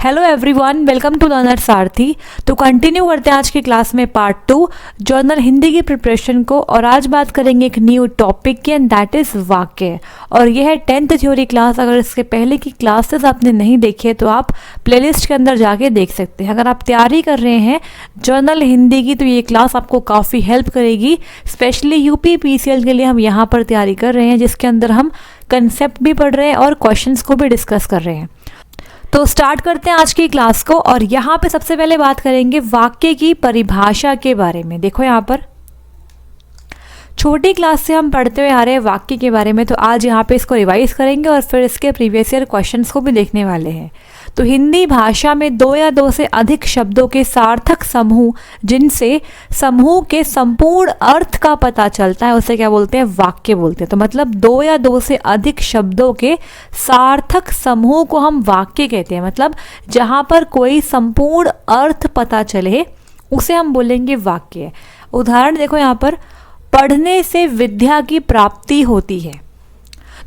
Hello everyone, welcome to learner Sarthi. तो continue करते हैं आज की क्लास में पार्ट 2 जर्नल हिंदी की प्रिपरेशन को। और आज बात करेंगे एक न्यू टॉपिक की, एंड दैट इज़ वाक्य। और यह है 10th थ्योरी क्लास। अगर इसके पहले की क्लासेस आपने नहीं देखे तो आप प्लेलिस्ट के अंदर जाके देख सकते हैं। अगर आप तैयारी कर रहे हैं जर्नल हिंदी की तो ये क्लास आपको काफ़ी हेल्प करेगी। स्पेशली यूपी पीसीएल के लिए हम यहाँ पर तैयारी कर रहे हैं, जिसके अंदर हम कंसेप्ट भी पढ़ रहे हैं और क्वेश्चंस को भी डिस्कस कर रहे हैं। तो स्टार्ट करते हैं आज की क्लास को। और यहाँ पे सबसे पहले बात करेंगे वाक्य की परिभाषा के बारे में। देखो यहाँ पर छोटी क्लास से हम पढ़ते हुए आ रहे हैं वाक्य के बारे में, तो आज यहाँ पे इसको रिवाइज करेंगे और फिर इसके प्रीवियस ईयर क्वेश्चंस को भी देखने वाले हैं। तो हिंदी भाषा में दो या दो से अधिक शब्दों के सार्थक समूह, जिनसे समूह के संपूर्ण अर्थ का पता चलता है, उसे क्या बोलते हैं? वाक्य बोलते हैं। तो मतलब दो या दो से अधिक शब्दों के सार्थक समूह को हम वाक्य कहते हैं। मतलब जहाँ पर कोई संपूर्ण अर्थ पता चले उसे हम बोलेंगे वाक्य। उदाहरण देखो यहाँ पर, पढ़ने से विद्या की प्राप्ति होती है।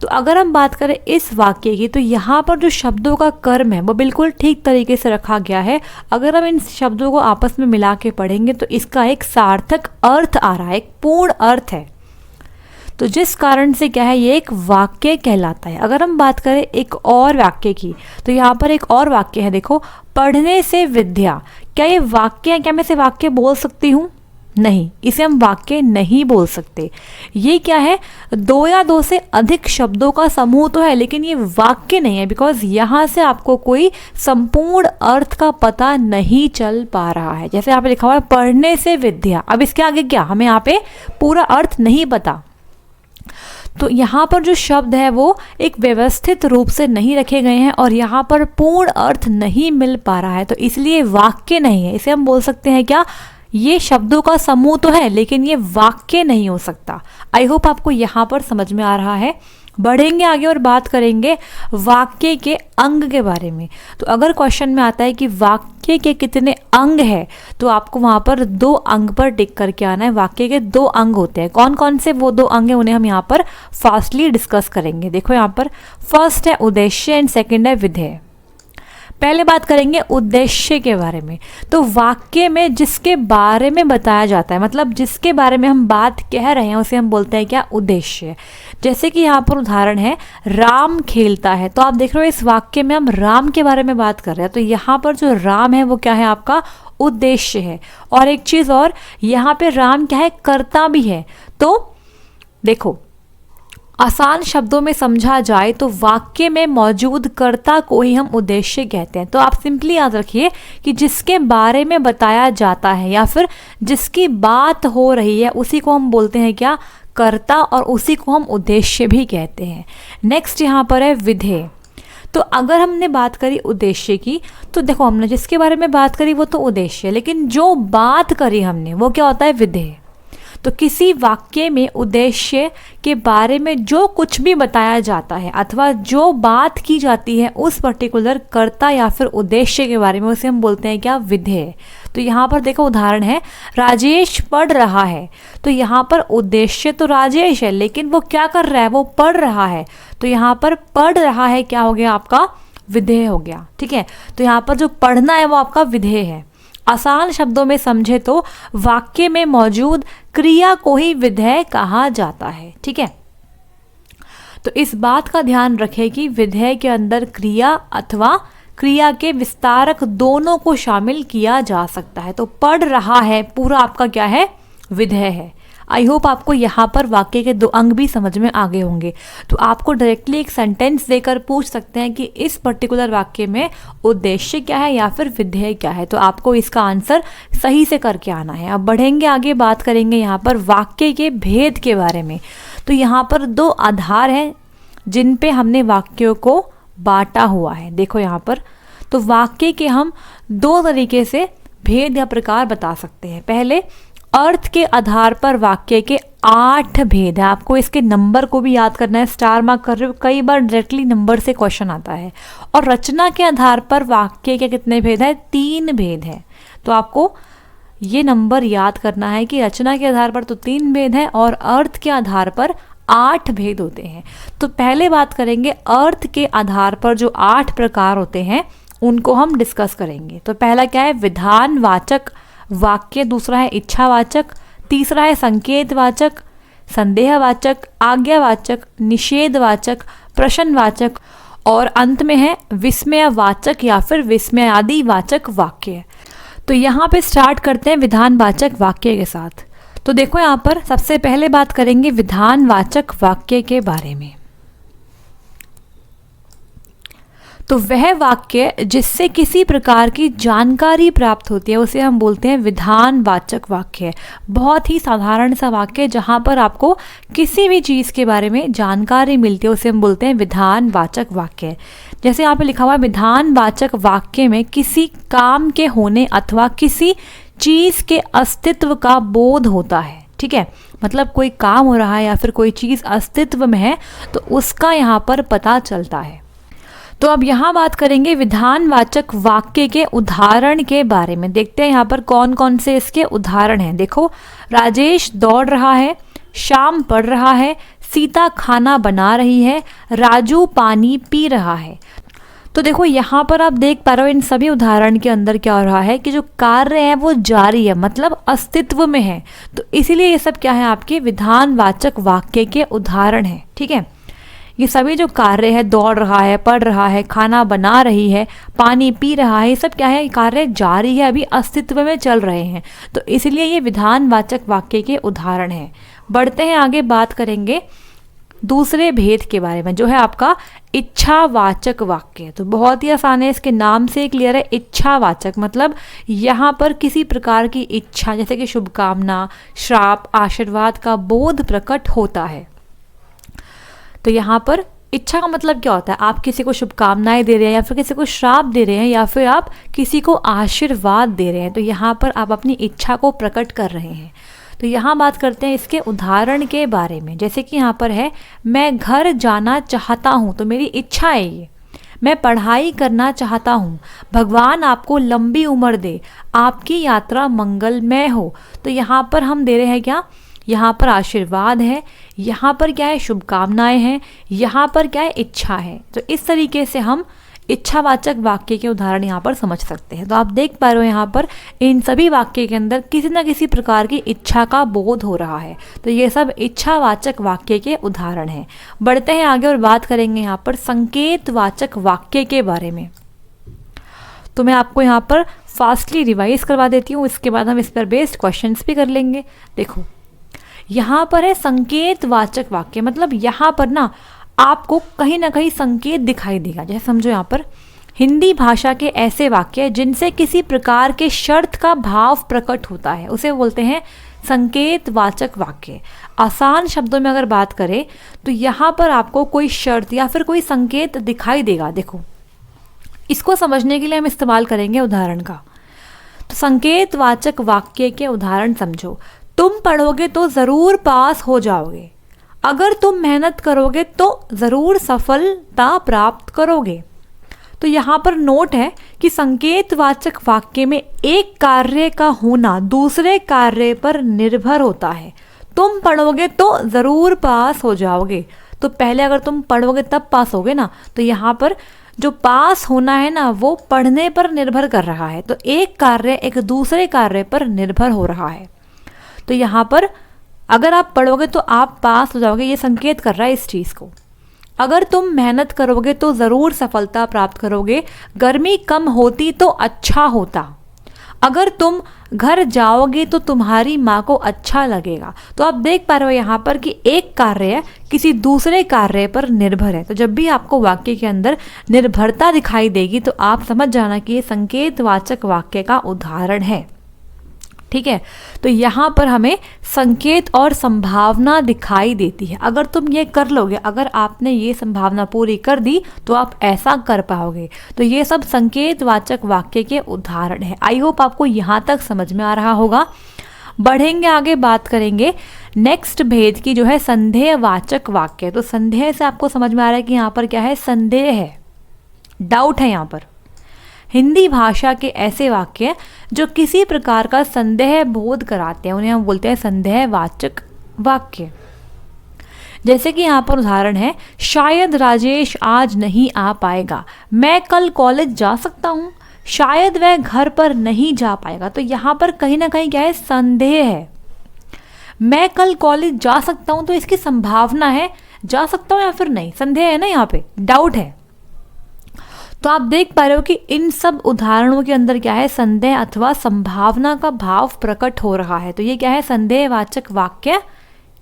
तो अगर हम बात करें इस वाक्य की, तो यहाँ पर जो शब्दों का कर्म है वो बिल्कुल ठीक तरीके से रखा गया है। अगर हम इन शब्दों को आपस में मिला के पढ़ेंगे तो इसका एक सार्थक अर्थ आ रहा है, एक पूर्ण अर्थ है। तो जिस कारण से क्या है, ये एक वाक्य कहलाता है। अगर हम बात करें एक और वाक्य की, तो यहाँ पर एक और वाक्य है। देखो, पढ़ने से विद्या, क्या ये वाक्य है? क्या मैं इसे वाक्य बोल सकती हूँ? नहीं, इसे हम वाक्य नहीं बोल सकते। ये क्या है? दो या दो से अधिक शब्दों का समूह तो है, लेकिन ये वाक्य नहीं है, बिकॉज यहाँ से आपको कोई संपूर्ण अर्थ का पता नहीं चल पा रहा है। जैसे यहाँ पे लिखा हुआ है पढ़ने से विद्या, अब इसके आगे क्या, हमें यहाँ पे पूरा अर्थ नहीं पता। तो यहाँ पर जो शब्द है वो एक व्यवस्थित रूप से नहीं रखे गए हैं और यहाँ पर पूर्ण अर्थ नहीं मिल पा रहा है, तो इसलिए वाक्य नहीं है। इसे हम बोल सकते हैं क्या? ये शब्दों का समूह तो है, लेकिन ये वाक्य नहीं हो सकता। आई होप आपको यहाँ पर समझ में आ रहा है। बढ़ेंगे आगे और बात करेंगे वाक्य के अंग के बारे में। तो अगर क्वेश्चन में आता है कि वाक्य के कितने अंग है, तो आपको वहाँ पर 2 अंग पर टिक करके आना है। वाक्य के 2 अंग होते हैं। कौन कौन से वो 2 अंग हैं, उन्हें हम यहाँ पर फास्टली डिस्कस करेंगे। देखो यहाँ पर फर्स्ट है उद्देश्य एंड सेकेंड है विधेय। पहले बात करेंगे उद्देश्य के बारे में। तो वाक्य में जिसके बारे में बताया जाता है, मतलब जिसके बारे में हम बात कह रहे हैं, उसे हम बोलते हैं क्या? उद्देश्य। जैसे कि यहाँ पर उदाहरण है, राम खेलता है। तो आप देख रहे हो इस वाक्य में हम राम के बारे में बात कर रहे हैं। तो यहाँ पर जो राम है वो क्या है? आपका उद्देश्य है। और एक चीज़ और, यहाँ पे राम क्या है? कर्ता भी है। तो देखो, आसान शब्दों में समझा जाए तो वाक्य में मौजूद कर्ता को ही हम उद्देश्य कहते हैं। तो आप सिंपली याद रखिए कि जिसके बारे में बताया जाता है या फिर जिसकी बात हो रही है, उसी को हम बोलते हैं क्या? कर्ता, और उसी को हम उद्देश्य भी कहते हैं। नेक्स्ट यहाँ पर है विधेय। तो अगर हमने बात करी उद्देश्य की, तो देखो हमने जिसके बारे में बात करी वो तो उद्देश्य है, लेकिन जो बात करी हमने वो क्या होता है? विधेय। तो किसी वाक्य में उद्देश्य के बारे में जो कुछ भी बताया जाता है अथवा जो बात की जाती है उस पर्टिकुलर कर्ता या फिर उद्देश्य के बारे में, उसे हम बोलते हैं क्या? विधेय। तो यहाँ पर देखो उदाहरण है, राजेश पढ़ रहा है। तो यहाँ पर उद्देश्य तो राजेश है, लेकिन वो क्या कर रहा है? वो पढ़ रहा है। तो यहाँ पर पढ़ रहा है क्या हो गया? आपका विधेय हो गया। ठीक है, तो यहाँ पर जो पढ़ना है वो आपका विधेय है। आसान शब्दों में समझे तो वाक्य में मौजूद क्रिया को ही विधेय कहा जाता है। ठीक है, तो इस बात का ध्यान रखें कि विधेय के अंदर क्रिया अथवा क्रिया के विस्तारक दोनों को शामिल किया जा सकता है। तो पढ़ रहा है पूरा आपका क्या है? विधेय है। आई होप आपको यहाँ पर वाक्य के 2 अंग भी समझ में आ गए होंगे। तो आपको डायरेक्टली एक सेंटेंस देकर पूछ सकते हैं कि इस पर्टिकुलर वाक्य में उद्देश्य क्या है या फिर विधेय क्या है। तो आपको इसका आंसर सही से करके आना है। अब बढ़ेंगे आगे, बात करेंगे यहाँ पर वाक्य के भेद के बारे में। तो यहाँ पर 2 आधार हैं जिन पे हमने वाक्यों को बांटा हुआ है। देखो यहाँ पर, तो वाक्य के हम 2 तरीके से भेद या प्रकार बता सकते हैं। पहले, अर्थ के आधार पर वाक्य के 8 भेद है। आपको इसके नंबर को भी याद करना है, स्टार मार्क कर रहे हो, कई बार डायरेक्टली नंबर से क्वेश्चन आता है। और रचना के आधार पर वाक्य के कितने भेद है? 3 भेद है। तो आपको ये नंबर याद करना है कि रचना के आधार पर तो 3 भेद है और अर्थ के आधार पर 8 भेद होते हैं। तो पहले बात करेंगे अर्थ के आधार पर जो 8 प्रकार होते हैं उनको हम डिस्कस करेंगे। तो पहला क्या है, विधानवाचक वाक्य, दूसरा है इच्छावाचक, तीसरा है संकेतवाचक, संदेहवाचक, आज्ञावाचक, निषेधवाचक, प्रश्नवाचक और अंत में है विस्मयवाचक या फिर विस्मयादिवाचक वाक्य। तो यहाँ पे स्टार्ट करते हैं विधानवाचक वाक्य के साथ। तो देखो यहाँ पर सबसे पहले बात करेंगे विधानवाचक वाक्य के बारे में। तो वह वाक्य जिससे किसी प्रकार की जानकारी प्राप्त होती है उसे हम बोलते हैं विधानवाचक वाक्य। बहुत ही साधारण सा वाक्य जहाँ पर आपको किसी भी चीज़ के बारे में जानकारी मिलती है उसे हम बोलते हैं विधानवाचक वाक्य। जैसे यहाँ पे लिखा हुआ है, विधानवाचक वाक्य में किसी काम के होने अथवा किसी चीज़ के अस्तित्व का बोध होता है। ठीक है, मतलब कोई काम हो रहा है या फिर कोई चीज़ अस्तित्व में है तो उसका यहाँ पर पता चलता है। तो अब यहाँ बात करेंगे विधानवाचक वाक्य के उदाहरण के बारे में। देखते हैं यहाँ पर कौन कौन से इसके उदाहरण हैं। देखो, राजेश दौड़ रहा है, श्याम पढ़ रहा है, सीता खाना बना रही है, राजू पानी पी रहा है। तो देखो यहाँ पर आप देख पा रहे हो इन सभी उदाहरण के अंदर क्या हो रहा है कि जो कार्य है वो जारी है, मतलब अस्तित्व में है। तो इसीलिए ये सब क्या है, आपके विधानवाचक वाक्य के उदाहरण हैं। ठीक है, ये सभी जो कार्य है, दौड़ रहा है, पढ़ रहा है, खाना बना रही है, पानी पी रहा है, ये सब क्या है, कार्य जारी है, अभी अस्तित्व में चल रहे हैं। तो इसलिए ये विधानवाचक वाक्य के उदाहरण हैं। बढ़ते हैं आगे, बात करेंगे दूसरे भेद के बारे में जो है आपका इच्छावाचक वाक्य। तो बहुत ही आसान है, इसके नाम से क्लियर है। इच्छावाचक मतलब यहाँ पर किसी प्रकार की इच्छा जैसे कि शुभकामना, श्राप, आशीर्वाद का बोध प्रकट होता है। तो यहाँ पर इच्छा का मतलब क्या होता है, आप किसी को शुभकामनाएं दे रहे हैं या फिर किसी को श्राप दे रहे हैं या फिर आप किसी को आशीर्वाद दे रहे हैं। तो यहाँ पर आप अपनी इच्छा को प्रकट कर रहे हैं। तो यहाँ बात करते हैं इसके उदाहरण के बारे में। जैसे कि यहाँ पर है, मैं घर जाना चाहता हूँ, तो मेरी इच्छा है ये। मैं पढ़ाई करना चाहता हूँ, भगवान आपको लंबी उम्र दे, आपकी यात्रा मंगलमय हो। तो यहाँ पर हम दे रहे हैं क्या, यहाँ पर आशीर्वाद है, यहाँ पर क्या है, शुभकामनाएं हैं, यहाँ पर क्या है, इच्छा है। तो इस तरीके से हम इच्छावाचक वाक्य के उदाहरण यहाँ पर समझ सकते हैं। तो आप देख पा रहे हो यहाँ पर इन सभी वाक्य के अंदर किसी न किसी प्रकार की इच्छा का बोध हो रहा है। तो ये सब इच्छावाचक वाक्य के उदाहरण हैं। बढ़ते हैं आगे और बात करेंगे यहाँ पर संकेतवाचक वाक्य के बारे में। तो मैं आपको यहाँ पर फास्टली रिवाइज करवा देती हूँ, इसके बाद हम इस पर बेस्ड क्वेश्चंस भी कर लेंगे। देखो यहाँ पर है संकेतवाचक वाक्य, मतलब यहाँ पर ना आपको कहीं ना कहीं संकेत दिखाई देगा। जैसे समझो यहाँ पर हिंदी भाषा के ऐसे वाक्य जिनसे किसी प्रकार के शर्त का भाव प्रकट होता है उसे बोलते हैं संकेतवाचक वाक्य। आसान शब्दों में अगर बात करें तो यहाँ पर आपको कोई शर्त या फिर कोई संकेत दिखाई देगा। देखो, इसको समझने के लिए हम इस्तेमाल करेंगे उदाहरण का। तो संकेतवाचक वाक्य के उदाहरण समझो। तुम पढ़ोगे तो ज़रूर पास हो जाओगे, अगर तुम मेहनत करोगे तो ज़रूर सफलता प्राप्त करोगे। तो यहाँ पर नोट है कि संकेतवाचक वाक्य में एक कार्य का होना दूसरे कार्य पर निर्भर होता है। तुम पढ़ोगे तो ज़रूर पास हो जाओगे, तो पहले अगर तुम पढ़ोगे तब पास होगे ना। तो यहाँ पर जो पास होना है ना वो पढ़ने पर निर्भर कर रहा है। तो एक कार्य एक दूसरे कार्य पर निर्भर हो रहा है। तो यहाँ पर अगर आप पढ़ोगे तो आप पास हो जाओगे, ये संकेत कर रहा है इस चीज़ को। अगर तुम मेहनत करोगे तो ज़रूर सफलता प्राप्त करोगे, गर्मी कम होती तो अच्छा होता, अगर तुम घर जाओगे तो तुम्हारी माँ को अच्छा लगेगा। तो आप देख पा रहे हो यहाँ पर कि एक कार्य किसी दूसरे कार्य पर निर्भर है। तो जब भी आपको वाक्य के अंदर निर्भरता दिखाई देगी तो आप समझ जाना कि ये संकेतवाचक वाक्य का उदाहरण है। ठीक है, तो यहाँ पर हमें संकेत और संभावना दिखाई देती है। अगर तुम ये कर लोगे, अगर आपने ये संभावना पूरी कर दी तो आप ऐसा कर पाओगे। तो ये सब संकेतवाचक वाक्य के उदाहरण है। आई होप आपको यहाँ तक समझ में आ रहा होगा। बढ़ेंगे आगे, बात करेंगे नेक्स्ट भेद की जो है संदेहवाचक वाक्य। तो संदेह से आपको समझ में आ रहा है कि यहाँ पर क्या है, संदेह है, डाउट है। यहाँ पर हिंदी भाषा के ऐसे वाक्य जो किसी प्रकार का संदेह बोध कराते हैं उन्हें हम बोलते हैं संदेहवाचक वाक्य। जैसे कि यहाँ पर उदाहरण है, शायद राजेश आज नहीं आ पाएगा, मैं कल कॉलेज जा सकता हूँ, शायद वह घर पर नहीं जा पाएगा। तो यहाँ पर कहीं ना कहीं क्या है, संदेह है। मैं कल कॉलेज जा सकता हूँ तो इसकी संभावना है, जा सकता हूँ या फिर नहीं, संदेह है ना, यहाँ पे डाउट है। तो आप देख पा रहे हो कि इन सब उदाहरणों के अंदर क्या है, संदेह अथवा संभावना का भाव प्रकट हो रहा है। तो ये क्या है, संदेहवाचक वाक्य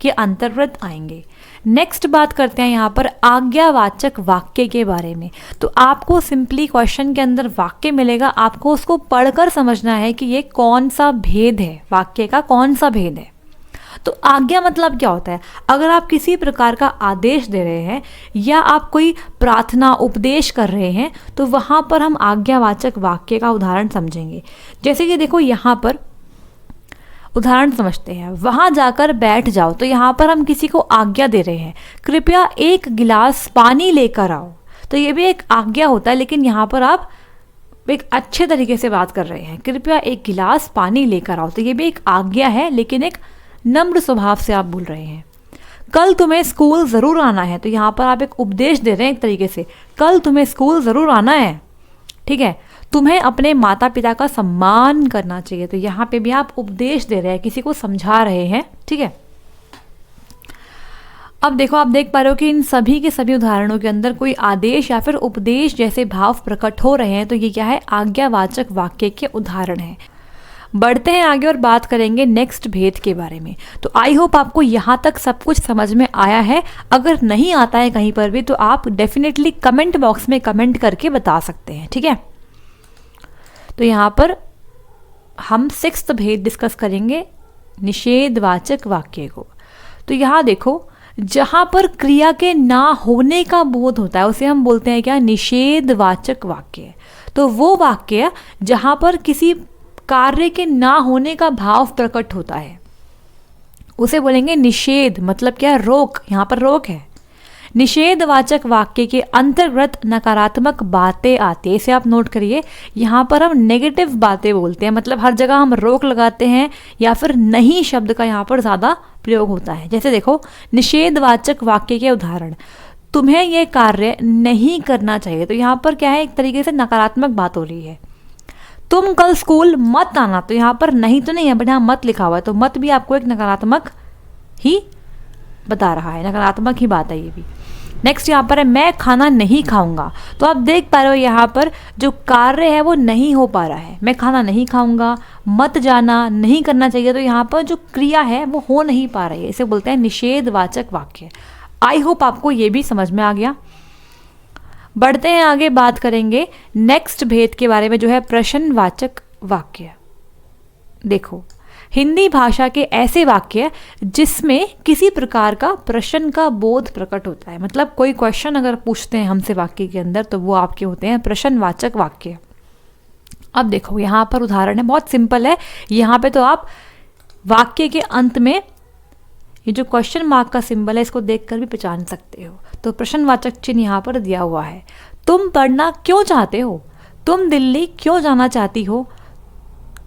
के अंतर्गत आएंगे। नेक्स्ट बात करते हैं यहाँ पर आज्ञावाचक वाक्य के बारे में। तो आपको सिंपली क्वेश्चन के अंदर वाक्य मिलेगा, आपको उसको पढ़कर समझना है कि ये कौन सा भेद है, वाक्य का कौन सा भेद है। तो आज्ञा मतलब क्या होता है, अगर आप किसी प्रकार का आदेश दे रहे हैं या आप कोई प्रार्थना उपदेश कर रहे हैं तो वहाँ पर हम आज्ञावाचक वाक्य का उदाहरण समझेंगे। जैसे कि देखो यहाँ पर उदाहरण समझते हैं, वहाँ जाकर बैठ जाओ। तो यहाँ पर हम किसी को आज्ञा दे रहे हैं, कृपया एक गिलास पानी लेकर आओ। तो ये भी एक आज्ञा होता है, लेकिन यहाँ पर आप एक अच्छे तरीके से बात कर रहे हैं, कृपया एक गिलास पानी लेकर आओ। तो ये भी एक आज्ञा है, लेकिन एक नम्र स्वभाव से आप बोल रहे हैं। कल तुम्हें स्कूल ज़रूर आना है। तो यहाँ पर आप एक उपदेश दे रहे हैं एक तरीके से, कल तुम्हें स्कूल ज़रूर आना है, ठीक है। तुम्हें अपने माता पिता का सम्मान करना चाहिए। तो यहाँ पे भी आप उपदेश दे रहे हैं, किसी को समझा रहे हैं, ठीक है। अब देखो, आप देख पा रहे हो कि इन सभी के सभी उदाहरणों के अंदर कोई आदेश या फिर उपदेश जैसे भाव प्रकट हो रहे हैं। तो ये क्या है, आज्ञावाचक वाक्य के उदाहरण हैं। बढ़ते हैं आगे और बात करेंगे नेक्स्ट भेद के बारे में। तो आई होप आपको यहाँ तक सब कुछ समझ में आया है। अगर नहीं आता है कहीं पर भी तो आप डेफिनेटली कमेंट बॉक्स में कमेंट करके बता सकते हैं, ठीक है। तो यहाँ पर हम 6th भेद डिस्कस करेंगे, निषेधवाचक वाक्य को। तो यहाँ देखो, जहाँ पर क्रिया के ना होने का बोध होता है उसे हम बोलते हैं क्या, निषेधवाचक वाक्य। तो वो वाक्य जहाँ पर किसी कार्य के ना होने का भाव प्रकट होता है उसे बोलेंगे निषेध। मतलब क्या, रोक, यहाँ पर रोक है। निषेधवाचक वाक्य के अंतर्गत नकारात्मक बातें आती है, इसे आप नोट करिए। यहाँ पर हम नेगेटिव बातें बोलते हैं, मतलब हर जगह हम रोक लगाते हैं या फिर नहीं शब्द का यहाँ पर ज़्यादा प्रयोग होता है। जैसे देखो, निषेधवाचक वाक्य के उदाहरण, तुम्हें यह कार्य नहीं करना चाहिए। तो यहाँ पर क्या है, एक तरीके से नकारात्मक बात हो रही है। तुम कल स्कूल मत आना। तो यहाँ पर नहीं तो नहीं है, बट यहाँ मत लिखा हुआ है, तो मत भी आपको एक नकारात्मक ही बता रहा है, नकारात्मक ही बात है ये भी। नेक्स्ट यहाँ पर है, मैं खाना नहीं खाऊंगा। तो आप देख पा रहे हो यहाँ पर जो कार्य है वो नहीं हो पा रहा है। मैं खाना नहीं खाऊंगा, मत जाना, नहीं करना चाहिए। तो यहाँ पर जो क्रिया है वो हो नहीं पा रही है, इसे बोलते हैं निषेधवाचक वाक्य। आई होप आपको ये भी समझ में आ गया। बढ़ते हैं आगे, बात करेंगे नेक्स्ट भेद के बारे में, जो है प्रश्नवाचक वाक्य। देखो, हिंदी भाषा के ऐसे वाक्य जिसमें किसी प्रकार का प्रश्न का बोध प्रकट होता है, मतलब कोई क्वेश्चन अगर पूछते हैं हमसे वाक्य के अंदर तो वो आपके होते हैं प्रश्नवाचक वाक्य। अब देखो, यहाँ पर उदाहरण है, बहुत सिंपल है। यहाँ पे तो आप वाक्य के अंत में ये जो क्वेश्चन मार्क का सिंबल है इसको देखकर भी पहचान सकते हो। तो प्रश्नवाचक चिन्ह यहाँ पर दिया हुआ है। तुम पढ़ना क्यों चाहते हो, तुम दिल्ली क्यों जाना चाहती हो,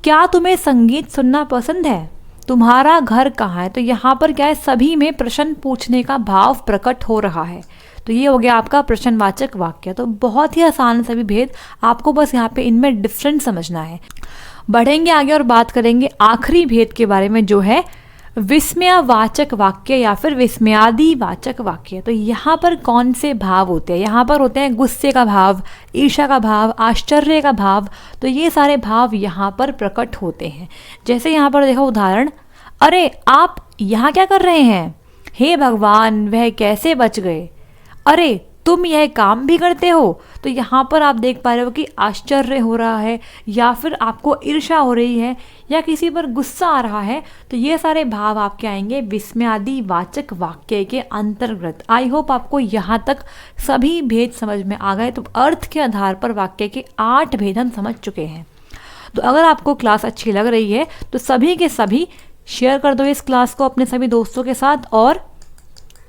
क्या तुम्हें संगीत सुनना पसंद है, तुम्हारा घर कहाँ है। तो यहाँ पर क्या है, सभी में प्रश्न पूछने का भाव प्रकट हो रहा है। तो ये हो गया आपका प्रश्नवाचक वाक्य। तो बहुत ही आसान सभी भेद, आपको बस यहाँ पे इनमें डिफरेंस समझना है। बढ़ेंगे आगे और बात करेंगे आखिरी भेद के बारे में, जो है विस्मयवाचक वाक्य या फिर विस्मयादिवाचक वाक्य। तो यहाँ पर कौन से भाव होते हैं, यहाँ पर होते हैं गुस्से का भाव, ईर्ष्या का भाव, आश्चर्य का भाव। तो ये सारे भाव यहाँ पर प्रकट होते हैं। जैसे यहाँ पर देखो उदाहरण, अरे आप यहाँ क्या कर रहे हैं, हे भगवान वह कैसे बच गए, अरे तुम यह काम भी करते हो। तो यहाँ पर आप देख पा रहे हो कि आश्चर्य हो रहा है या फिर आपको ईर्ष्या हो रही है या किसी पर गुस्सा आ रहा है। तो ये सारे भाव आपके आएंगे विस्मयादिवाचक वाक्य के अंतर्गत। आई होप आपको यहाँ तक सभी भेद समझ में आ गए। तो अर्थ के आधार पर वाक्य के 8 भेद हम समझ चुके हैं। तो अगर आपको क्लास अच्छी लग रही है तो सभी के सभी शेयर कर दो इस क्लास को अपने सभी दोस्तों के साथ और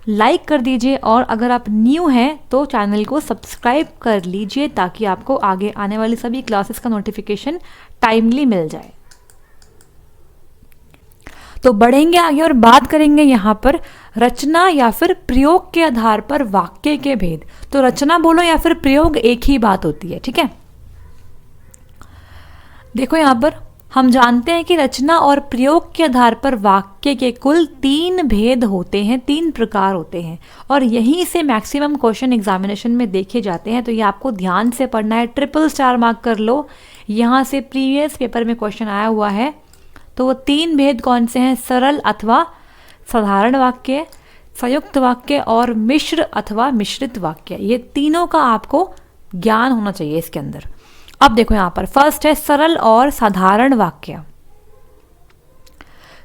लाइक कर दीजिए। और अगर आप न्यू हैं तो चैनल को सब्सक्राइब कर लीजिए ताकि आपको आगे आने वाली सभी क्लासेस का नोटिफिकेशन टाइमली मिल जाए। तो बढ़ेंगे आगे और बात करेंगे यहाँ पर रचना या फिर प्रयोग के आधार पर वाक्य के भेद। तो रचना बोलो या फिर प्रयोग एक ही बात होती है, ठीक है। देखो यहाँ पर हम जानते हैं कि रचना और प्रयोग के आधार पर वाक्य के कुल 3 भेद होते हैं, 3 प्रकार होते हैं, और यहीं से मैक्सिमम क्वेश्चन एग्जामिनेशन में देखे जाते हैं। तो ये आपको ध्यान से पढ़ना है, ट्रिपल स्टार मार्क कर लो, यहाँ से प्रीवियस पेपर में क्वेश्चन आया हुआ है। तो वो 3 भेद कौन से हैं? सरल अथवा साधारण वाक्य, संयुक्त वाक्य और मिश्र अथवा मिश्रित वाक्य। ये तीनों का आपको ज्ञान होना चाहिए इसके अंदर। अब देखो यहाँ पर फर्स्ट है सरल और साधारण वाक्य।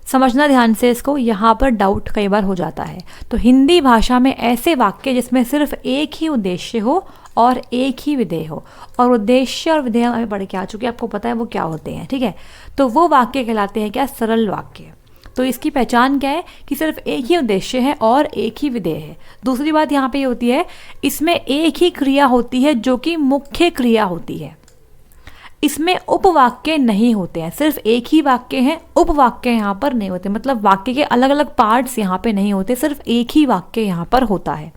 समझना ध्यान से इसको, यहाँ पर डाउट कई बार हो जाता है। तो हिंदी भाषा में ऐसे वाक्य जिसमें सिर्फ एक ही उद्देश्य हो और एक ही विधेय हो, और उद्देश्य और विधेय हमें पढ़ के आ चुके हैं, आपको पता है वो क्या होते हैं, ठीक है। तो वो वाक्य कहलाते हैं क्या? सरल वाक्य। तो इसकी पहचान क्या है कि सिर्फ एक ही उद्देश्य है और एक ही विधेय है। दूसरी बात यहाँ पे ये होती है, इसमें एक ही क्रिया होती है जो कि मुख्य क्रिया होती है। इसमें उपवाक्य नहीं होते हैं, सिर्फ एक ही वाक्य है, उपवाक्य यहाँ पर नहीं होते, मतलब वाक्य के अलग अलग पार्ट्स यहाँ पे नहीं होते, सिर्फ एक ही वाक्य यहाँ पर होता है।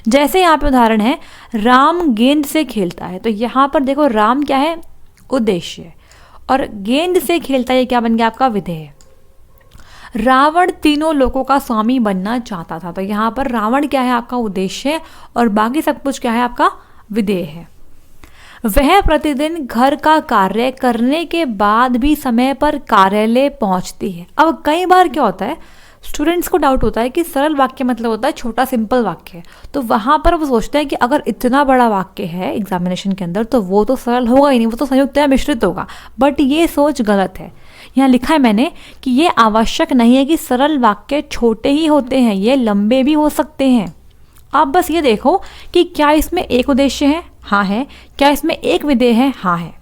जैसे यहाँ पे उदाहरण है, राम गेंद से खेलता है। तो यहाँ पर देखो राम क्या है? उद्देश्य, और गेंद से खेलता है, ये क्या बन गया आपका? विधेय। रावण तीनों लोगों का स्वामी बनना चाहता था। तो यहाँ पर रावण क्या है? आपका उद्देश्य, और बाकी सब कुछ क्या है? आपका विधेय है। वह प्रतिदिन घर का कार्य करने के बाद भी समय पर कार्यालय पहुंचती है। अब कई बार क्या होता है, स्टूडेंट्स को डाउट होता है कि सरल वाक्य मतलब होता है छोटा सिंपल वाक्य, तो वहां पर वो सोचते हैं कि अगर इतना बड़ा वाक्य है एग्जामिनेशन के अंदर तो वो तो सरल होगा ही नहीं, वो तो संयुक्त या मिश्रित होगा। बट ये सोच गलत है। यहाँ लिखा है मैंने कि ये आवश्यक नहीं है कि सरल वाक्य छोटे ही होते हैं, ये लंबे भी हो सकते हैं। आप बस ये देखो कि क्या इसमें एक उद्देश्य है? हाँ है। क्या इसमें एक विधेय है? हाँ है।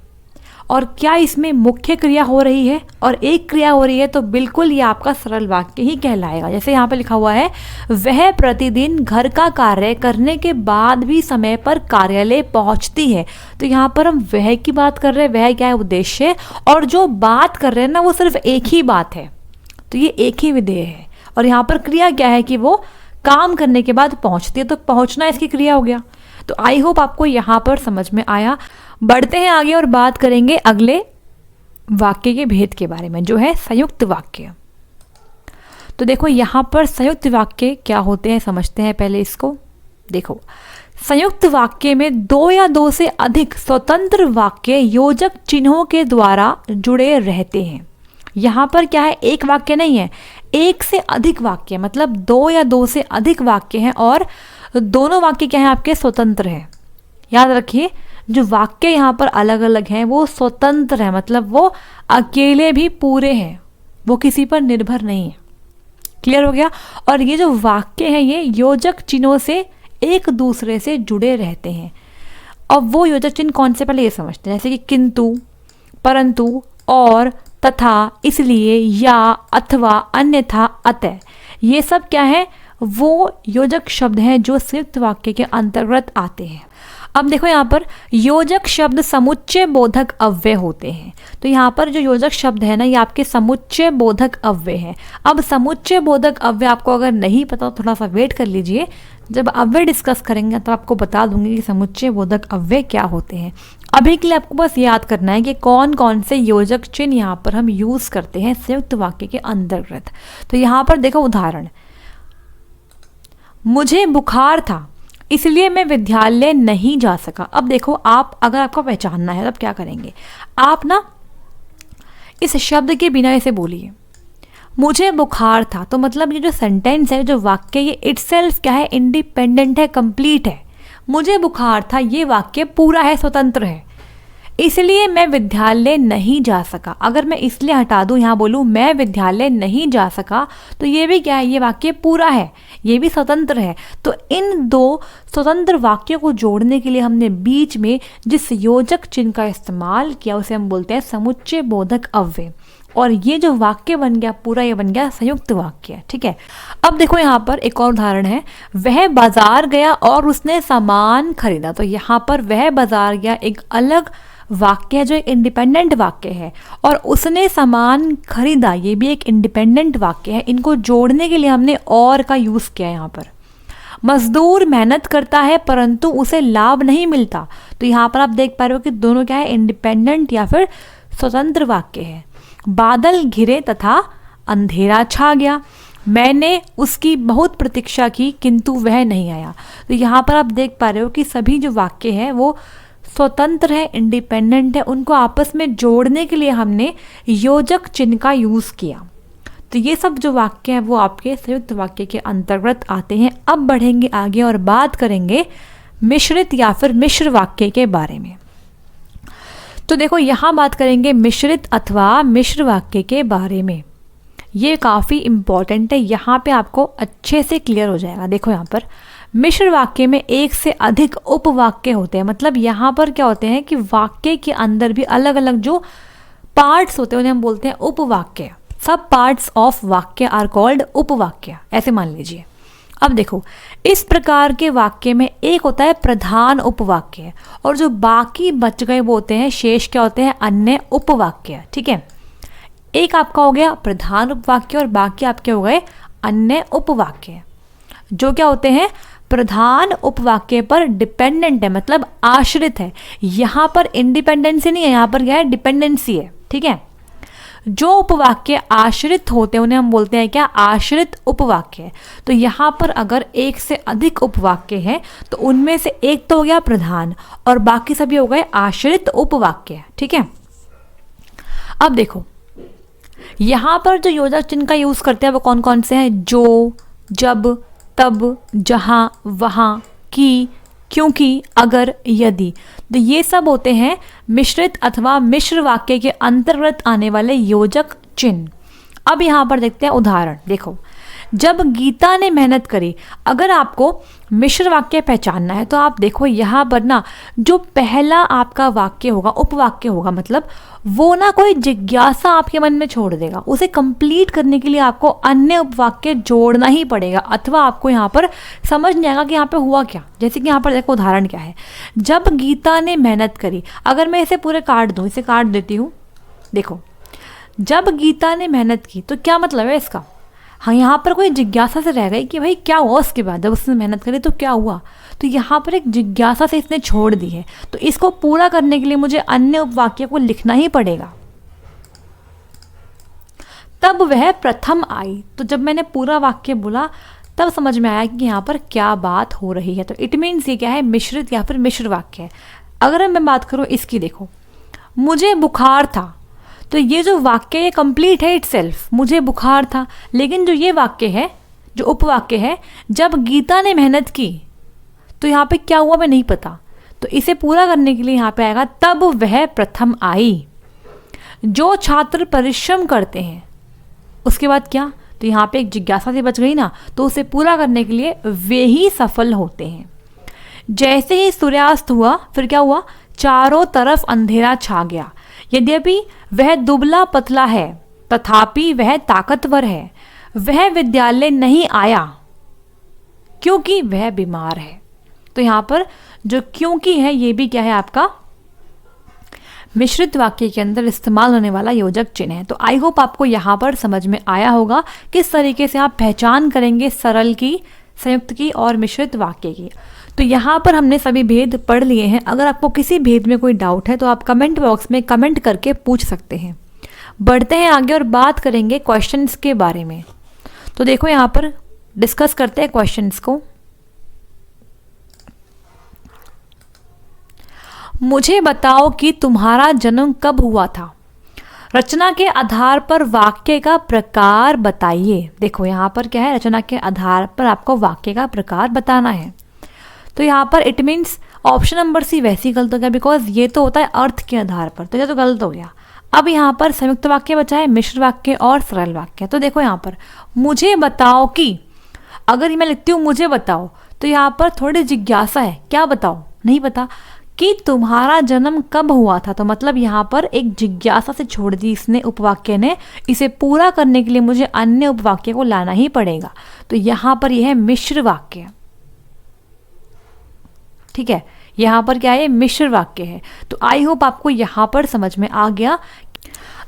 और क्या इसमें मुख्य क्रिया हो रही है और एक क्रिया हो रही है? तो बिल्कुल ये आपका सरल वाक्य ही कहलाएगा। जैसे यहाँ पे लिखा हुआ है, वह प्रतिदिन घर का कार्य करने के बाद भी समय पर कार्यालय पहुंचती है। तो यहाँ पर हम वह की बात कर रहे हैं, वह क्या है? उद्देश्य, और जो बात कर रहे हैं ना वो सिर्फ एक ही बात है, तो ये एक ही विधेय है। और यहाँ पर क्रिया क्या है कि वो काम करने के बाद पहुंचती है, तो पहुंचना इसकी क्रिया हो गया। तो आई होप आपको यहाँ पर समझ में आया। बढ़ते हैं आगे और बात करेंगे अगले वाक्य के भेद के बारे में, जो है संयुक्त वाक्य। तो देखो यहाँ पर संयुक्त वाक्य क्या होते हैं समझते हैं पहले इसको। देखो, संयुक्त वाक्य में 2 या 2 से अधिक स्वतंत्र वाक्य योजक चिन्हों के द्वारा जुड़े रहते हैं। यहाँ पर क्या है? एक वाक्य नहीं है, एक से अधिक वाक्य, मतलब 2 या 2 से अधिक वाक्य हैं, और दोनों वाक्य क्या है? आपके स्वतंत्र हैं। याद रखिए, जो वाक्य यहाँ पर अलग अलग हैं वो स्वतंत्र है, मतलब वो अकेले भी पूरे हैं, वो किसी पर निर्भर नहीं है। क्लियर हो गया? और ये जो वाक्य है ये योजक चिन्हों से एक दूसरे से जुड़े रहते हैं। अब वो योजक चिन्ह कौन से, पहले ये समझते हैं। जैसे कि किंतु, परंतु, और, तथा, इसलिए, या, अथवा, अन्यथा, अतः, ये सब क्या है? वो योजक शब्द हैं जो संयुक्त वाक्य के अंतर्गत आते हैं। अब देखो यहाँ पर योजक शब्द समुच्चय बोधक अव्यय होते हैं। तो यहाँ पर जो योजक शब्द है ना, ये आपके समुच्चय बोधक अव्यय हैं। अब समुच्चय बोधक अव्यय आपको अगर नहीं पता तो थोड़ा सा वेट कर लीजिए, जब अव्यय डिस्कस करेंगे तो आपको बता दूंगी कि समुच्चय बोधक अव्यय क्या होते हैं। अभी के लिए आपको बस याद करना है कि कौन कौन से योजक चिन्ह यहाँ पर हम यूज करते हैं संयुक्त वाक्य के अंतर्गत। तो यहाँ पर देखो उदाहरण, मुझे बुखार था इसलिए मैं विद्यालय नहीं जा सका। अब देखो, आप अगर आपको पहचानना है तब क्या करेंगे, आप ना इस शब्द के बिना इसे बोलिए, मुझे बुखार था। तो मतलब ये जो सेंटेंस है, जो वाक्य, ये इटसेल्फ क्या है? इंडिपेंडेंट है, कंप्लीट है। मुझे बुखार था, ये वाक्य पूरा है, स्वतंत्र है। इसलिए मैं विद्यालय नहीं जा सका, अगर मैं इसलिए हटा दूं, यहाँ बोलूं मैं विद्यालय नहीं जा सका, तो ये भी क्या है? ये वाक्य पूरा है, ये भी स्वतंत्र है। तो इन 2 स्वतंत्र वाक्यों को जोड़ने के लिए हमने बीच में जिस योजक चिन्ह का इस्तेमाल किया उसे हम बोलते हैं समुच्चय बोधक अव्यय। और ये जो वाक्य बन गया पूरा, ये बन गया संयुक्त वाक्य। ठीक है। अब देखो यहाँ पर एक और उदाहरण है, वह बाजार गया और उसने सामान खरीदा। तो यहाँ पर वह बाजार गया एक अलग वाक्य है जो एक इंडिपेंडेंट वाक्य है, और उसने सामान खरीदा, ये भी एक इंडिपेंडेंट वाक्य है। इनको जोड़ने के लिए हमने और का यूज़ किया है यहाँ पर। मजदूर मेहनत करता है परंतु उसे लाभ नहीं मिलता, तो यहाँ पर आप देख पा रहे हो कि दोनों क्या है, इंडिपेंडेंट या फिर स्वतंत्र वाक्य है। बादल घिरे तथा अंधेरा छा गया, मैंने उसकी बहुत प्रतीक्षा की किंतु वह नहीं आया। तो यहाँ पर आप देख पा रहे हो कि सभी जो वाक्य हैं वो स्वतंत्र है, इंडिपेंडेंट है, उनको आपस में जोड़ने के लिए हमने योजक चिन्ह का यूज़ किया। तो ये सब जो वाक्य हैं वो आपके संयुक्त वाक्य के अंतर्गत आते हैं। अब बढ़ेंगे आगे और बात करेंगे मिश्रित या फिर मिश्र वाक्य के बारे में। तो देखो यहाँ बात करेंगे मिश्रित अथवा मिश्र वाक्य के बारे में। ये काफ़ी इम्पॉर्टेंट है, यहाँ पे आपको अच्छे से क्लियर हो जाएगा। देखो यहाँ पर मिश्र वाक्य में एक से अधिक उपवाक्य होते हैं। मतलब यहाँ पर क्या होते हैं कि वाक्य के अंदर भी अलग अलग जो पार्ट्स होते हैं उन्हें हम बोलते हैं उपवाक्य। सब पार्ट्स ऑफ वाक्य आर कॉल्ड उपवाक्य, ऐसे मान लीजिए। अब देखो इस प्रकार के वाक्य में एक होता है प्रधान उपवाक्य, और जो बाकी बच गए वो होते हैं शेष क्या होते हैं, अन्य उपवाक्य। ठीक है, एक आपका हो गया प्रधान उपवाक्य और बाकी आपके हो गए अन्य उपवाक्य, जो क्या होते हैं प्रधान उपवाक्य पर डिपेंडेंट है, मतलब आश्रित है। यहाँ पर इंडिपेंडेंसी नहीं है, यहाँ पर क्या है, डिपेंडेंसी है। ठीक है, जो उपवाक्य आश्रित होते हैं उन्हें हम बोलते हैं क्या, आश्रित उपवाक्य। तो यहाँ पर अगर एक से अधिक उपवाक्य हैं तो उनमें से एक तो हो गया प्रधान और बाकी सभी हो गए आश्रित उपवाक्य। ठीक है, अब देखो यहाँ पर जो योजक चिन्ह का यूज करते हैं वो कौन कौन से हैं, जो, जब, तब, जहाँ, वहाँ, की, क्योंकि, अगर, यदि। तो ये सब होते हैं मिश्रित अथवा मिश्र वाक्य के अंतर्गत आने वाले योजक चिन्ह। अब यहाँ पर देखते हैं उदाहरण। देखो जब गीता ने मेहनत करी, अगर आपको मिश्र वाक्य पहचानना है तो आप देखो यहाँ पर ना जो पहला आपका वाक्य होगा उपवाक्य होगा, मतलब वो ना कोई जिज्ञासा आपके मन में छोड़ देगा। उसे कंप्लीट करने के लिए आपको अन्य उपवाक्य जोड़ना ही पड़ेगा, अथवा आपको यहाँ पर समझ नहीं आएगा कि यहाँ पे हुआ क्या। जैसे कि यहाँ पर देखो उदाहरण क्या है, जब गीता ने मेहनत करी। अगर मैं इसे पूरे काट दूँ, इसे काट देती हूँ, देखो जब गीता ने मेहनत की तो क्या मतलब है इसका। हाँ, यहाँ पर कोई जिज्ञासा से रह गई कि भाई क्या हुआ उसके बाद, जब उसने मेहनत करी तो क्या हुआ। तो यहाँ पर एक जिज्ञासा से इसने छोड़ दी है, तो इसको पूरा करने के लिए मुझे अन्य उपवाक्य को लिखना ही पड़ेगा। तब वह प्रथम आई, तो जब मैंने पूरा वाक्य बोला तब समझ में आया कि यहाँ पर क्या बात हो रही है। तो इट मीन्स ये क्या है, मिश्रित या फिर मिश्र वाक्य है। अगर मैं बात करूँ इसकी, देखो मुझे बुखार था, तो ये जो वाक्य है कंप्लीट है इटसेल्फ, मुझे बुखार था। लेकिन जो ये वाक्य है, जो उपवाक्य है, जब गीता ने मेहनत की, तो यहाँ पे क्या हुआ मैं नहीं पता। तो इसे पूरा करने के लिए यहाँ पे आएगा तब वह प्रथम आई। जो छात्र परिश्रम करते हैं, उसके बाद क्या, तो यहाँ पे एक जिज्ञासा से बच गई ना, तो उसे पूरा करने के लिए वे ही सफल होते हैं। जैसे ही सूर्यास्त हुआ फिर क्या हुआ, चारों तरफ अंधेरा छा गया। यद्यपि वह दुबला पतला है तथापि वह ताकतवर है। वह विद्यालय नहीं आया क्योंकि वह बीमार है। तो यहाँ पर जो क्योंकि है ये भी क्या है, आपका मिश्रित वाक्य के अंदर इस्तेमाल होने वाला योजक चिन्ह है। तो आई होप आपको यहाँ पर समझ में आया होगा किस तरीके से आप पहचान करेंगे सरल की, संयुक्त की और मिश्रित वाक्य की। तो यहाँ पर हमने सभी भेद पढ़ लिए हैं। अगर आपको किसी भेद में कोई डाउट है तो आप कमेंट बॉक्स में कमेंट करके पूछ सकते हैं। बढ़ते हैं आगे और बात करेंगे क्वेश्चंस के बारे में। तो देखो यहाँ पर डिस्कस करते हैं क्वेश्चंस को। मुझे बताओ कि तुम्हारा जन्म कब हुआ था। रचना के आधार पर वाक्य का प्रकार बताइए। देखो यहाँ पर क्या है, रचना के आधार पर आपको वाक्य का प्रकार बताना है। तो यहाँ पर it means option number C वैसे ही गलत हो गया, बिकॉज ये तो होता है अर्थ के आधार पर, तो ये तो गलत हो गया। अब यहाँ पर संयुक्त वाक्य बचा है, मिश्र वाक्य और सरल वाक्य। तो देखो यहाँ पर मुझे बताओ कि, अगर मैं लिखती हूँ मुझे बताओ, तो यहाँ पर थोड़ी जिज्ञासा है, क्या बताओ, नहीं पता, कि तुम्हारा जन्म कब हुआ था। तो मतलब यहाँ पर एक जिज्ञासा से छोड़ दी इसने उपवाक्य ने। इसे पूरा करने के लिए मुझे अन्य उपवाक्य को लाना ही पड़ेगा। तो यहाँ पर यह है मिश्र वाक्य। ठीक है, यहाँ पर क्या है, मिश्र वाक्य है। तो आई होप आपको यहाँ पर समझ में आ गया।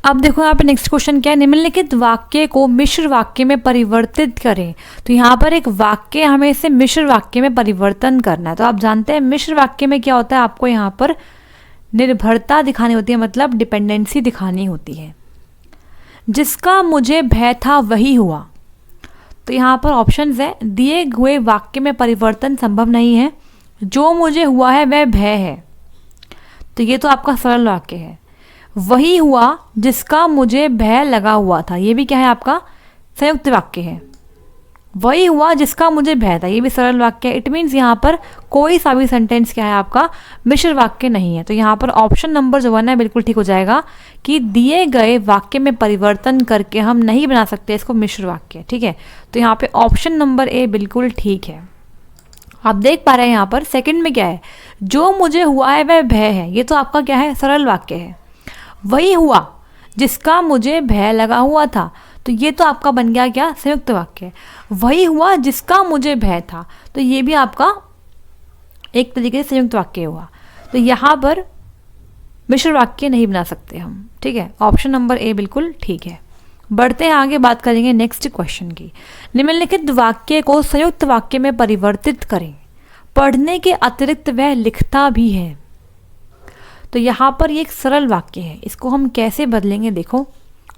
अब देखो यहाँ पे नेक्स्ट क्वेश्चन क्या है, निम्नलिखित वाक्य को मिश्र वाक्य में परिवर्तित करें। तो यहाँ पर एक वाक्य हमें इसे मिश्र वाक्य में परिवर्तन करना है। तो आप जानते हैं मिश्र वाक्य में क्या होता है, आपको यहाँ पर निर्भरता दिखानी होती है, मतलब डिपेंडेंसी दिखानी होती है। जिसका मुझे भय था वही हुआ। तो यहाँ पर ऑप्शंस है, दिए हुए वाक्य में परिवर्तन संभव नहीं है, जो मुझे हुआ है वह भय है। तो ये तो आपका सरल वाक्य है। वही हुआ जिसका मुझे भय लगा हुआ था, ये भी क्या है, आपका संयुक्त वाक्य है। वही हुआ जिसका मुझे भय था, ये भी सरल वाक्य है। इट मीन्स यहाँ पर कोई सा भी सेंटेंस क्या है, आपका मिश्र वाक्य नहीं है। तो यहाँ पर ऑप्शन नंबर जो 1 है बिल्कुल ठीक हो जाएगा कि दिए गए वाक्य में परिवर्तन करके हम नहीं बना सकते इसको मिश्र वाक्य। ठीक है, तो यहाँ पे ऑप्शन नंबर ए बिल्कुल ठीक है। आप देख पा रहे हैं यहाँ पर सेकंड में क्या है, जो मुझे हुआ है वह भय है। ये तो आपका क्या है, सरल वाक्य है। वही हुआ जिसका मुझे भय लगा हुआ था, तो ये तो आपका बन गया क्या, संयुक्त वाक्य। वही हुआ जिसका मुझे भय था, तो ये भी आपका एक तरीके से संयुक्त वाक्य हुआ। तो यहाँ पर मिश्र वाक्य नहीं बना सकते हम। ठीक है, ऑप्शन नंबर ए बिल्कुल ठीक है। बढ़ते हैं आगे, बात करेंगे नेक्स्ट क्वेश्चन की। निम्नलिखित वाक्य को संयुक्त वाक्य में परिवर्तित करें। पढ़ने के अतिरिक्त वह लिखता भी है। तो यहाँ पर ये एक सरल वाक्य है, इसको हम कैसे बदलेंगे, देखो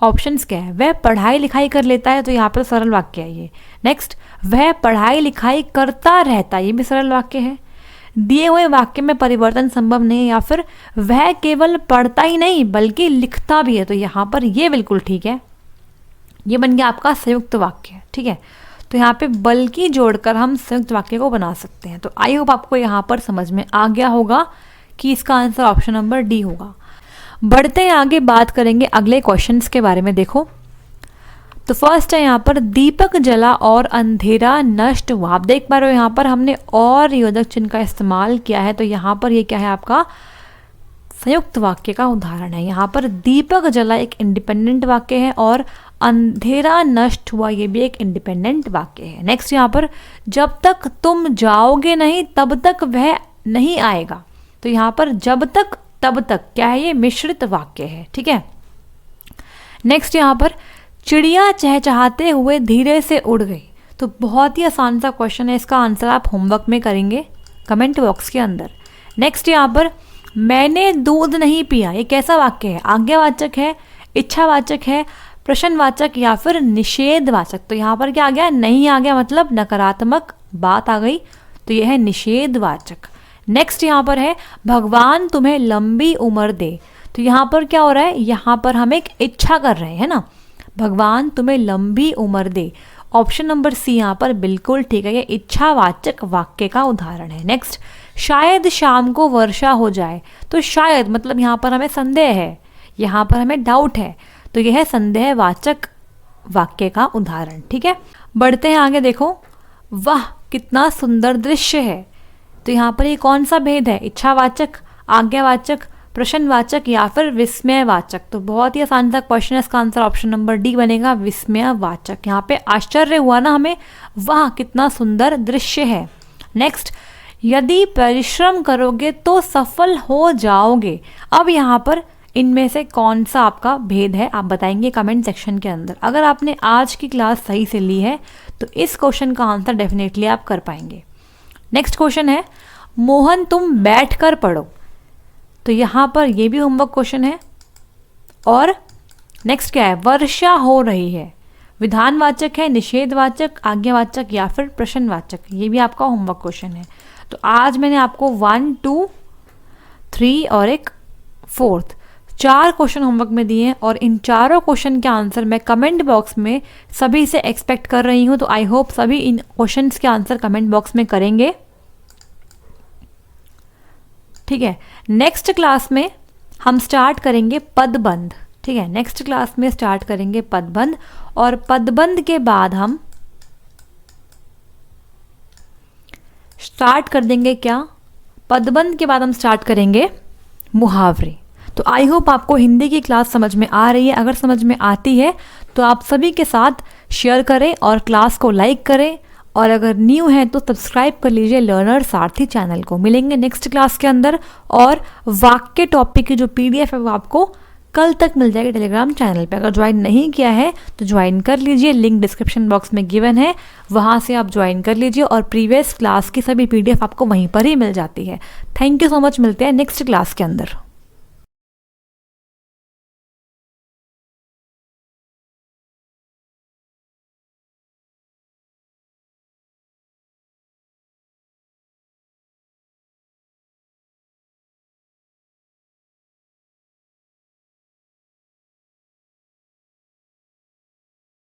ऑप्शंस क्या है। वह पढ़ाई लिखाई कर लेता है, तो यहाँ पर सरल वाक्य है ये। नेक्स्ट, वह पढ़ाई लिखाई करता रहता है, ये भी सरल वाक्य है। दिए हुए वाक्य में परिवर्तन संभव नहीं है, या फिर वह केवल पढ़ता ही नहीं बल्कि लिखता भी है, तो यहाँ पर ये बिल्कुल ठीक है। ये बन गया आपका संयुक्त वाक्य। ठीक है, तो यहाँ पे बल्कि जोड़कर हम संयुक्त वाक्य को बना सकते हैं। तो आई होप आपको यहाँ पर समझ में आ गया होगा कि इसका आंसर ऑप्शन नंबर डी होगा। बढ़ते हैं आगे, बात करेंगे अगले क्वेश्चंस के बारे में। देखो तो फर्स्ट है यहाँ पर, दीपक जला और अंधेरा नष्ट हुआ। आप देख पा रहे हो यहाँ पर हमने और योजक चिन्ह का इस्तेमाल किया है, तो यहाँ पर ये क्या है, आपका संयुक्त वाक्य का उदाहरण है। यहाँ पर दीपक जला एक इंडिपेंडेंट वाक्य है और अंधेरा नष्ट हुआ ये भी एक इंडिपेंडेंट वाक्य है। नेक्स्ट यहाँ पर, जब तक तुम जाओगे नहीं तब तक वह नहीं आएगा। तो यहाँ पर जब तक तब तक क्या है, ये मिश्रित वाक्य है। ठीक है, नेक्स्ट यहाँ पर, चिड़िया चहचहाते हुए धीरे से उड़ गई। तो बहुत ही आसान सा क्वेश्चन है, इसका आंसर आप होमवर्क में करेंगे कमेंट बॉक्स के अंदर। नेक्स्ट यहाँ पर, मैंने दूध नहीं पिया, ये कैसा वाक्य है, आज्ञावाचक है, इच्छावाचक है, प्रश्नवाचक या फिर निषेधवाचक। तो यहाँ पर क्या आ गया, नहीं आ गया, मतलब नकारात्मक बात आ गई, तो यह है निषेधवाचक। नेक्स्ट यहाँ पर है, भगवान तुम्हें लंबी उम्र दे। तो यहाँ पर क्या हो रहा है, यहाँ पर हम एक इच्छा कर रहे हैं ना, भगवान तुम्हें लंबी उम्र दे। ऑप्शन नंबर सी यहाँ पर बिल्कुल ठीक है, ये इच्छावाचक वाक्य का उदाहरण है। नेक्स्ट, शायद शाम को वर्षा हो जाए। तो शायद मतलब यहाँ पर हमें संदेह है, यहाँ पर हमें डाउट है, तो यह है संदेहवाचक वाक्य का उदाहरण। ठीक है, बढ़ते हैं आगे। देखो, वाह कितना सुंदर दृश्य है। तो यहाँ पर ये कौन सा भेद है, इच्छावाचक, आज्ञावाचक, प्रश्नवाचक या फिर विस्मयवाचक। तो बहुत ही आसान सा क्वेश्चन है, इसका आंसर ऑप्शन नंबर डी बनेगा, विस्मयवाचक। यहाँ पे आश्चर्य हुआ ना हमें, वाह कितना सुंदर दृश्य है। नेक्स्ट, यदि परिश्रम करोगे तो सफल हो जाओगे। अब यहाँ पर इनमें से कौन सा आपका भेद है, आप बताएंगे कमेंट सेक्शन के अंदर। अगर आपने आज की क्लास सही से ली है तो इस क्वेश्चन का आंसर डेफिनेटली आप कर पाएंगे। नेक्स्ट क्वेश्चन है, मोहन तुम बैठकर पढ़ो। तो यहाँ पर ये भी होमवर्क क्वेश्चन है। और नेक्स्ट क्या है, वर्षा हो रही है, विधानवाचक है, निषेधवाचक, आज्ञावाचक या फिर प्रश्नवाचक। ये भी आपका होमवर्क क्वेश्चन है। तो आज मैंने आपको 1, 2, 3 और एक 4th 4 क्वेश्चन होमवर्क में दिए हैं, और इन चारों क्वेश्चन के आंसर मैं कमेंट बॉक्स में सभी से एक्सपेक्ट कर रही हूँ। तो आई होप सभी इन क्वेश्चंस के आंसर कमेंट बॉक्स में करेंगे। ठीक है, नेक्स्ट क्लास में हम स्टार्ट करेंगे पदबंध। ठीक है, नेक्स्ट क्लास में स्टार्ट करेंगे पदबंध, और पदबंध के बाद हम स्टार्ट कर देंगे क्या, पदबंध के बाद हम स्टार्ट करेंगे मुहावरे। तो आई होप आपको हिंदी की क्लास समझ में आ रही है। अगर समझ में आती है तो आप सभी के साथ शेयर करें और क्लास को लाइक करें, और अगर न्यू हैं तो सब्सक्राइब कर लीजिए लर्नर सारथी चैनल को। मिलेंगे नेक्स्ट क्लास के अंदर, और वाक्य टॉपिक की जो PDF है वो आपको कल तक मिल जाएगी टेलीग्राम चैनल पे। अगर ज्वाइन नहीं किया है तो ज्वाइन कर लीजिए, लिंक डिस्क्रिप्शन बॉक्स में गिवन है, वहाँ से आप ज्वाइन कर लीजिए और प्रीवियस क्लास की सभी PDF आपको वहीं पर ही मिल जाती है। थैंक यू सो मच, मिलते हैं नेक्स्ट क्लास के अंदर।